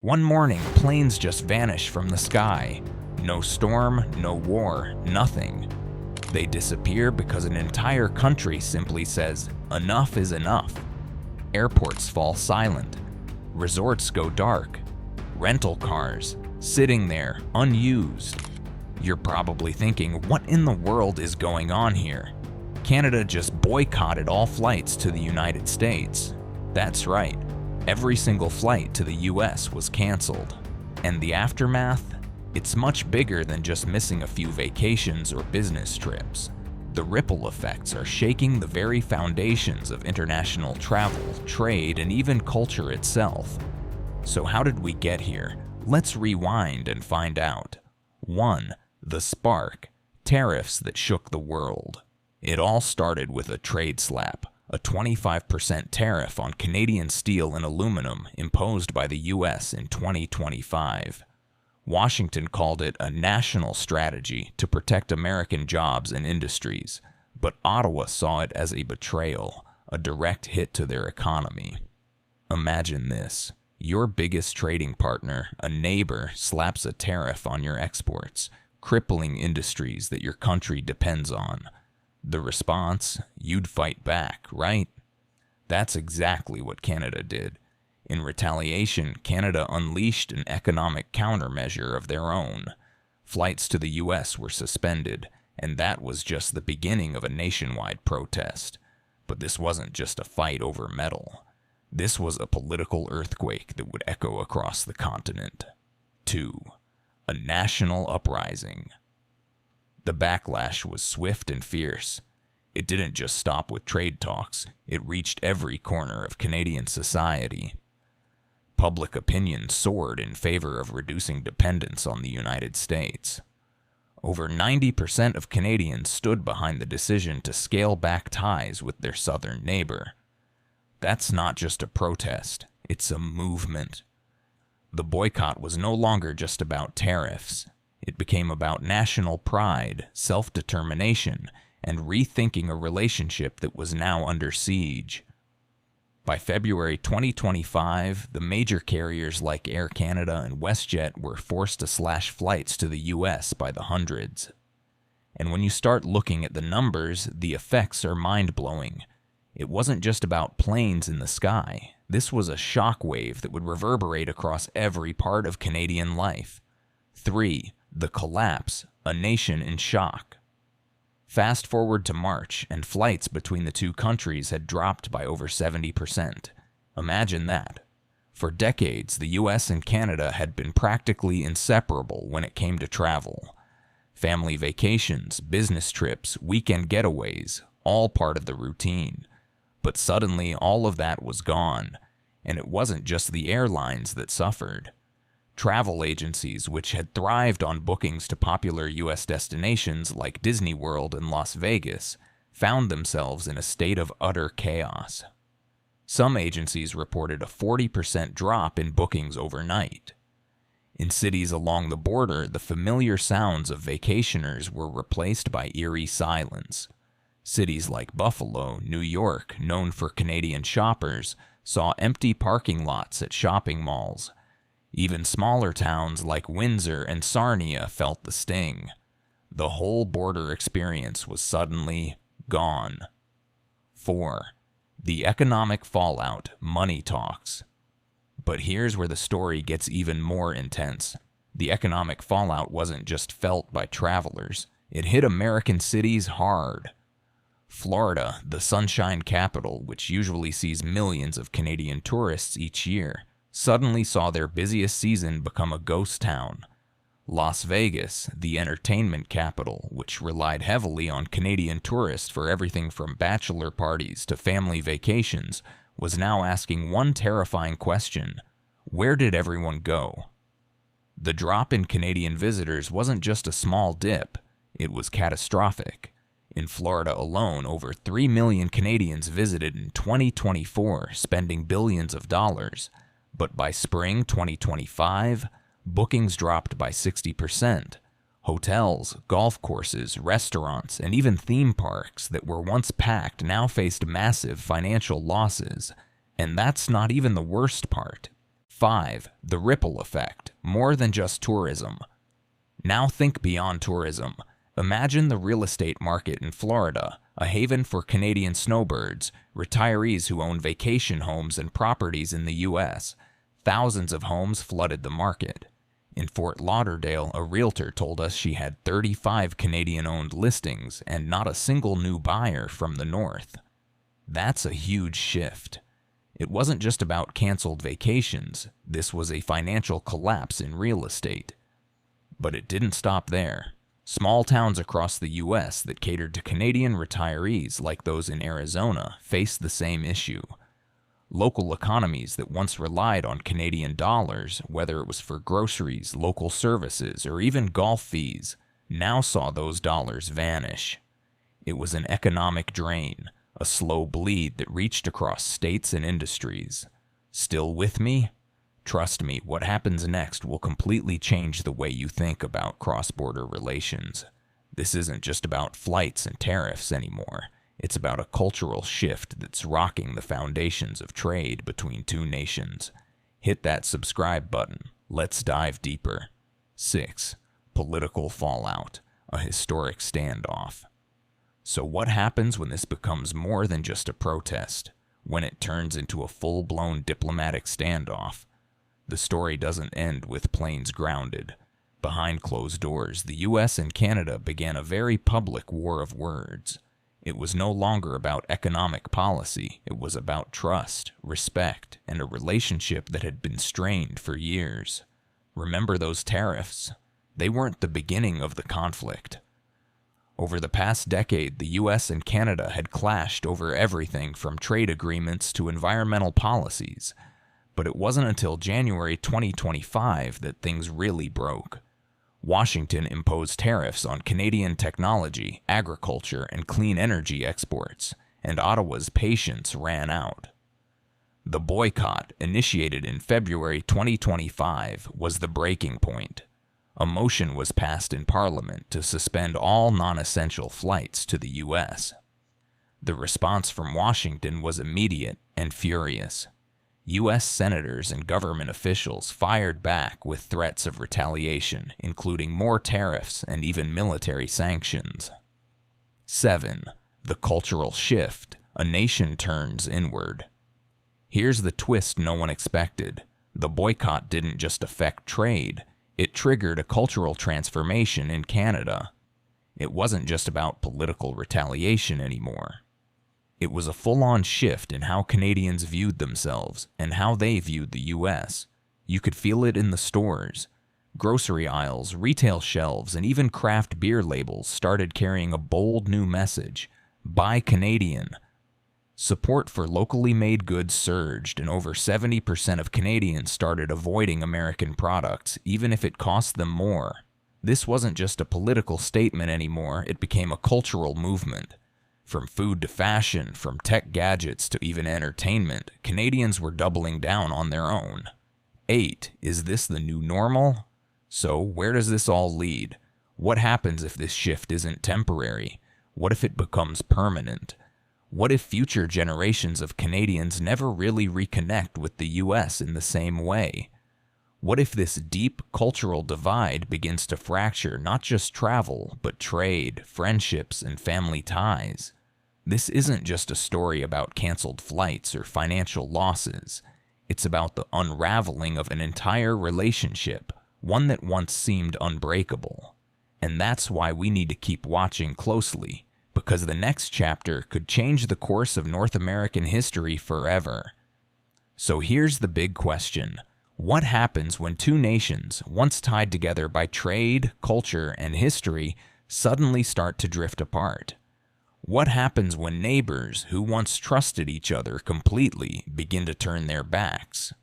One morning, planes just vanish from the sky. No storm, no war, nothing. They disappear because an entire country simply says, enough is enough. Airports fall silent. Resorts go dark. Rental cars, sitting there, unused. You're probably thinking, what in the world is going on here? Canada just boycotted all flights to the United States. That's right. Every single flight to the US was canceled. And the aftermath? It's much bigger than just missing a few vacations or business trips. The ripple effects are shaking the very foundations of international travel, trade, and even culture itself. So how did we get here? Let's rewind and find out. 1. The spark. Tariffs that shook the world. It all started with a trade slap. A 25% tariff on Canadian steel and aluminum imposed by the US in 2025. Washington called it a national strategy to protect American jobs and industries, but Ottawa saw it as a betrayal, a direct hit to their economy. Imagine this. Your biggest trading partner, a neighbor, slaps a tariff on your exports, crippling industries that your country depends on. The response? You'd fight back, right? That's exactly what Canada did. In retaliation, Canada unleashed an economic countermeasure of their own. Flights to the US were suspended, and that was just the beginning of a nationwide protest. But this wasn't just a fight over metal. This was a political earthquake that would echo across the continent. 2. A national uprising. The backlash was swift and fierce. It didn't just stop with trade talks, it reached every corner of Canadian society. Public opinion soared in favor of reducing dependence on the United States. Over 90% of Canadians stood behind the decision to scale back ties with their southern neighbor. That's not just a protest, it's a movement. The boycott was no longer just about tariffs. It became about national pride, self-determination, and rethinking a relationship that was now under siege. By February 2025, the major carriers like Air Canada and WestJet were forced to slash flights to the US by the hundreds. And when you start looking at the numbers, the effects are mind-blowing. It wasn't just about planes in the sky. This was a shockwave that would reverberate across every part of Canadian life. 3. The collapse, a nation in shock. Fast forward to March, and flights between the two countries had dropped by over 70%. Imagine that. For decades, the US and Canada had been practically inseparable when it came to travel. Family vacations, business trips, weekend getaways, all part of the routine. But suddenly, all of that was gone, and it wasn't just the airlines that suffered. Travel agencies, which had thrived on bookings to popular U.S. destinations like Disney World and Las Vegas, found themselves in a state of utter chaos. Some agencies reported a 40% drop in bookings overnight. In cities along the border, the familiar sounds of vacationers were replaced by eerie silence. Cities like Buffalo, New York, known for Canadian shoppers, saw empty parking lots at shopping malls. Even smaller towns like Windsor and Sarnia felt the sting. The whole border experience was suddenly gone. 4. The economic fallout, money talks. But here's where the story gets even more intense. The economic fallout wasn't just felt by travelers. It hit American cities hard. Florida, the Sunshine Capital, which usually sees millions of Canadian tourists each year, suddenly saw their busiest season become a ghost town. Las Vegas, the entertainment capital, which relied heavily on Canadian tourists for everything from bachelor parties to family vacations, was now asking one terrifying question: where did everyone go? The drop in Canadian visitors wasn't just a small dip, it was catastrophic. In Florida alone, over 3 million Canadians visited in 2024, spending billions of dollars. But by spring 2025, bookings dropped by 60%. Hotels, golf courses, restaurants, and even theme parks that were once packed now faced massive financial losses. And that's not even the worst part. 5. The ripple effect, more than just tourism. Now think beyond tourism. Imagine the real estate market in Florida, a haven for Canadian snowbirds, retirees who own vacation homes and properties in the U.S. Thousands of homes flooded the market. In Fort Lauderdale, a realtor told us she had 35 Canadian-owned listings and not a single new buyer from the north. That's a huge shift. It wasn't just about canceled vacations. This was a financial collapse in real estate. But it didn't stop there. Small towns across the U.S. that catered to Canadian retirees, like those in Arizona, faced the same issue. Local economies that once relied on Canadian dollars, whether it was for groceries, local services, or even golf fees, now saw those dollars vanish. It was an economic drain, a slow bleed that reached across states and industries. Still with me? Trust me, what happens next will completely change the way you think about cross-border relations. This isn't just about flights and tariffs anymore. It's about a cultural shift that's rocking the foundations of trade between two nations. Hit that subscribe button. Let's dive deeper. 6. Political fallout, a historic standoff. So what happens when this becomes more than just a protest? When it turns into a full-blown diplomatic standoff? The story doesn't end with planes grounded. Behind closed doors, the US and Canada began a very public war of words. It was no longer about economic policy. It was about trust, respect, and a relationship that had been strained for years. Remember those tariffs? They weren't the beginning of the conflict. Over the past decade, the US and Canada had clashed over everything from trade agreements to environmental policies. But it wasn't until January 2025 that things really broke. Washington imposed tariffs on Canadian technology, agriculture, and clean energy exports, and Ottawa's patience ran out. The boycott, initiated in February 2025, was the breaking point. A motion was passed in Parliament to suspend all non-essential flights to the U.S. The response from Washington was immediate and furious. U.S. senators and government officials fired back with threats of retaliation, including more tariffs and even military sanctions. 7. The cultural shift. A nation turns inward. Here's the twist no one expected. The boycott didn't just affect trade. It triggered a cultural transformation in Canada. It wasn't just about political retaliation anymore. It was a full-on shift in how Canadians viewed themselves and how they viewed the U.S. You could feel it in the stores. Grocery aisles, retail shelves, and even craft beer labels started carrying a bold new message: Buy Canadian. Support for locally made goods surged, and over 70% of Canadians started avoiding American products, even if it cost them more. This wasn't just a political statement anymore, it became a cultural movement. From food to fashion, from tech gadgets to even entertainment, Canadians were doubling down on their own. 8. Is this the new normal? So, where does this all lead? What happens if this shift isn't temporary? What if it becomes permanent? What if future generations of Canadians never really reconnect with the U.S. in the same way? What if this deep cultural divide begins to fracture not just travel, but trade, friendships, and family ties? This isn't just a story about canceled flights or financial losses. It's about the unraveling of an entire relationship, one that once seemed unbreakable. And that's why we need to keep watching closely, because the next chapter could change the course of North American history forever. So here's the big question. What happens when two nations, once tied together by trade, culture, and history, suddenly start to drift apart? What happens when neighbors who once trusted each other completely begin to turn their backs?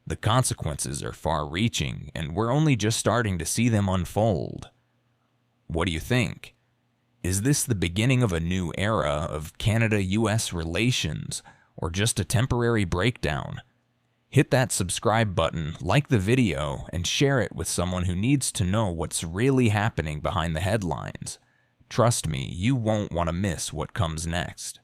The consequences are far-reaching, and we're only just starting to see them unfold. What do you think? Is this the beginning of a new era of Canada-US relations, or just a temporary breakdown? Hit that subscribe button, like the video, and share it with someone who needs to know what's really happening behind the headlines. Trust me, you won't want to miss what comes next.